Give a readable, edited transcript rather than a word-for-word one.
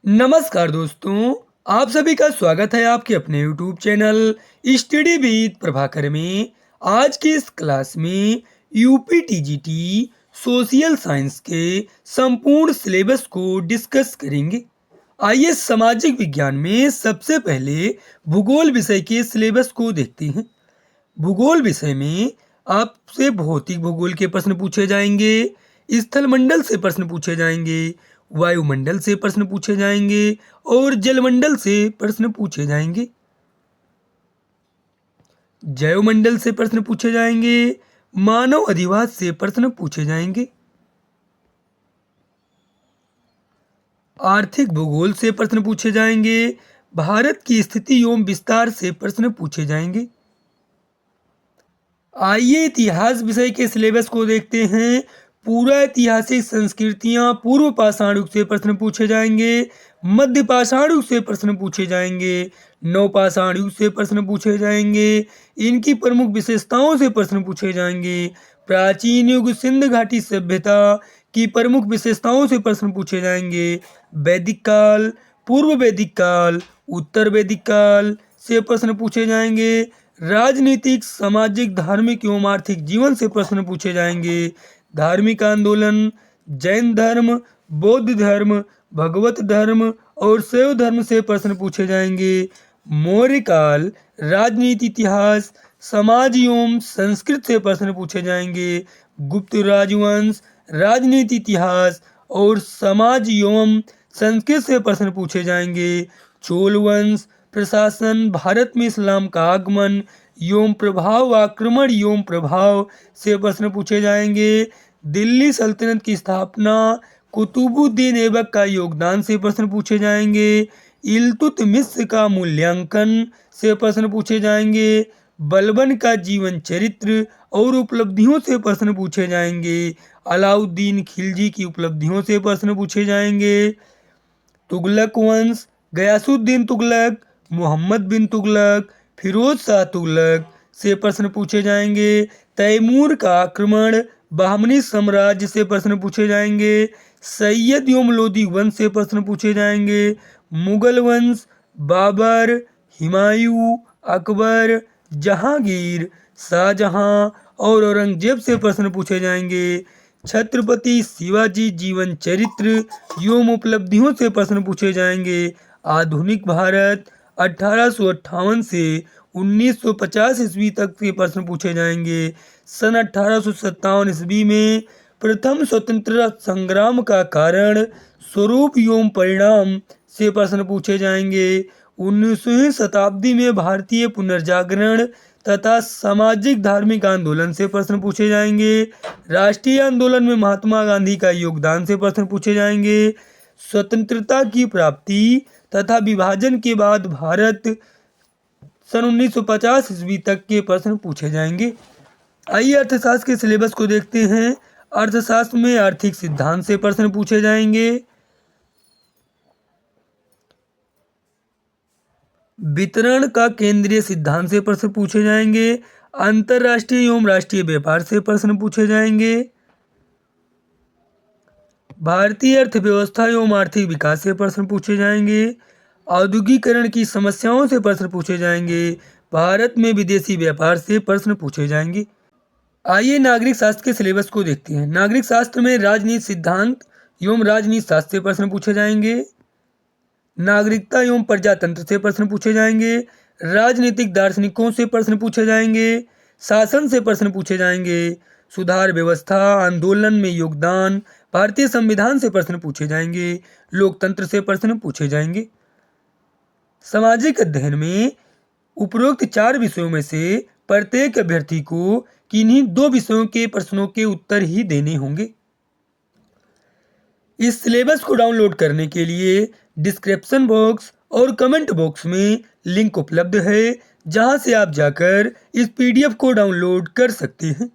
नमस्कार दोस्तों, आप सभी का स्वागत है आपके अपने YouTube channel study with Prabhakar में। आज की इस क्लास में यूपी टीजीटी सोशल साइंस के संपूर्ण सिलेबस को डिस्कस करेंगे। आइए सामाजिक विज्ञान में सबसे पहले भूगोल विषय के सिलेबस को देखते हैं। भूगोल विषय में आपसे भौतिक भूगोल के प्रश्न पूछे जाएंगे, स्थलमंडल से प्रश्न पूछे जाएंगे, वायुमंडल से प्रश्न पूछे जाएंगे और जलमंडल से प्रश्न पूछे जाएंगे। जैवमंडल से प्रश्न पूछे जाएंगे, मानव अधिवास से प्रश्न पूछे जाएंगे। आर्थिक भूगोल से प्रश्न पूछे जाएंगे, भारत की स्थिति एवं विस्तार से प्रश्न पूछे जाएंगे। आइए इतिहास विषय के सिलेबस को देखते हैं। पूरा ऐतिहासिक संस्कृतियां पूर्व पाषाण युग से प्रश्न पूछे जाएंगे, मध्य पाषाण युग से प्रश्न पूछे जाएंगे, नवपाषाण युग से प्रश्न पूछे जाएंगे, इनकी प्रमुख विशेषताओं से प्रश्न पूछे जाएंगे। प्राचीन युग सिंध घाटी सभ्यता की प्रमुख विशेषताओं से प्रश्न पूछे जाएंगे। वैदिक काल, पूर्व वैदिक काल, उत्तर वैदिक काल से प्रश्न पूछे जाएंगे। राजनीतिक, सामाजिक, धार्मिक एवं आर्थिक जीवन से प्रश्न पूछे जाएंगे। धार्मिक आंदोलन, जैन धर्म, बौद्ध धर्म, भगवत धर्म और शैव धर्म से प्रश्न पूछे जाएंगे। मौर्य काल, राजनीति, इतिहास, समाज एवं संस्कृत से प्रश्न पूछे जाएंगे। गुप्त राजवंश, राजनीति, इतिहास और समाज एवं संस्कृत से प्रश्न पूछे जाएंगे। चोल वंश, प्रशासन, भारत में इस्लाम का आगमन एवं प्रभाव, आक्रमण एवं प्रभाव से प्रश्न पूछे जाएंगे। दिल्ली सल्तनत की स्थापना, कुतुबुद्दीन ऐबक का योगदान से प्रश्न पूछे जाएंगे। इल्तुतमिश का मूल्यांकन से प्रश्न पूछे जाएंगे। बलबन का जीवन चरित्र और उपलब्धियों से प्रश्न पूछे जाएंगे। अलाउद्दीन खिलजी की उपलब्धियों से प्रश्न पूछे जाएंगे। तुगलक वंश, गयासुद्दीन तुगलक, मोहम्मद बिन तुगलक, फिरोज शाह तुगलक से प्रश्न पूछे जाएंगे। तैमूर का आक्रमण, बहमनी साम्राज्य से प्रश्न पूछे जाएंगे। सैयद एवं लोदी वंश से प्रश्न पूछे जाएंगे। मुगल वंश, बाबर, हुमायूं, अकबर, जहांगीर, शाहजहां और औरंगजेब से प्रश्न पूछे जाएंगे। छत्रपति शिवाजी जीवन चरित्र एवं उपलब्धियों से प्रश्न पूछे जाएंगे। आधुनिक भारत, 1858 से 1950 ईस्वी तक के प्रश्न पूछे जाएंगे। सन 1857 ईस्वी में प्रथम स्वतंत्रता संग्राम का कारण, स्वरूप एवं परिणाम से प्रश्न पूछे जाएंगे। 19वीं शताब्दी में भारतीय पुनर्जागरण तथा सामाजिक धार्मिक आंदोलन से प्रश्न पूछे जाएंगे। राष्ट्रीय आंदोलन में महात्मा गांधी का योगदान से प्रश्न पूछे जाएंगे। स्वतंत्रता की प्राप्ति तथा विभाजन के बाद भारत सन 1950 ईस्वी तक के प्रश्न पूछे जाएंगे। आइए अर्थशास्त्र के सिलेबस को देखते हैं। अर्थशास्त्र में आर्थिक सिद्धांत से प्रश्न पूछे जाएंगे। वितरण का केंद्रीय सिद्धांत से प्रश्न पूछे जाएंगे। अंतरराष्ट्रीय एवं राष्ट्रीय व्यापार से प्रश्न पूछे जाएंगे। भारतीय अर्थव्यवस्था एवं आर्थिक विकास से प्रश्न पूछे जाएंगे। औद्योगिकरण की समस्याओं से प्रश्न पूछे जाएंगे। भारत में विदेशी व्यापार से प्रश्न पूछे जाएंगे। आइए नागरिक शास्त्र के सिलेबस को देखते हैं। नागरिक शास्त्र में राजनीति सिद्धांत एवं राजनीति शास्त्र से प्रश्न पूछे जाएंगे। नागरिकता एवं प्रजातंत्र से प्रश्न पूछे जाएंगे। राजनीतिक दार्शनिकों से प्रश्न पूछे जाएंगे। शासन से प्रश्न पूछे जाएंगे। सुधार व्यवस्था, आंदोलन में योगदान, भारतीय संविधान से प्रश्न पूछे जाएंगे। लोकतंत्र से प्रश्न पूछे जाएंगे। सामाजिक अध्ययन में उपरोक्त 4 विषयों में से प्रत्येक अभ्यर्थी को किन्हीं 2 विषयों के प्रश्नों के उत्तर ही देने होंगे। इस सिलेबस को डाउनलोड करने के लिए डिस्क्रिप्शन बॉक्स और कमेंट बॉक्स में लिंक उपलब्ध है, जहां से आप जाकर इस पीडीएफ को डाउनलोड कर सकते हैं।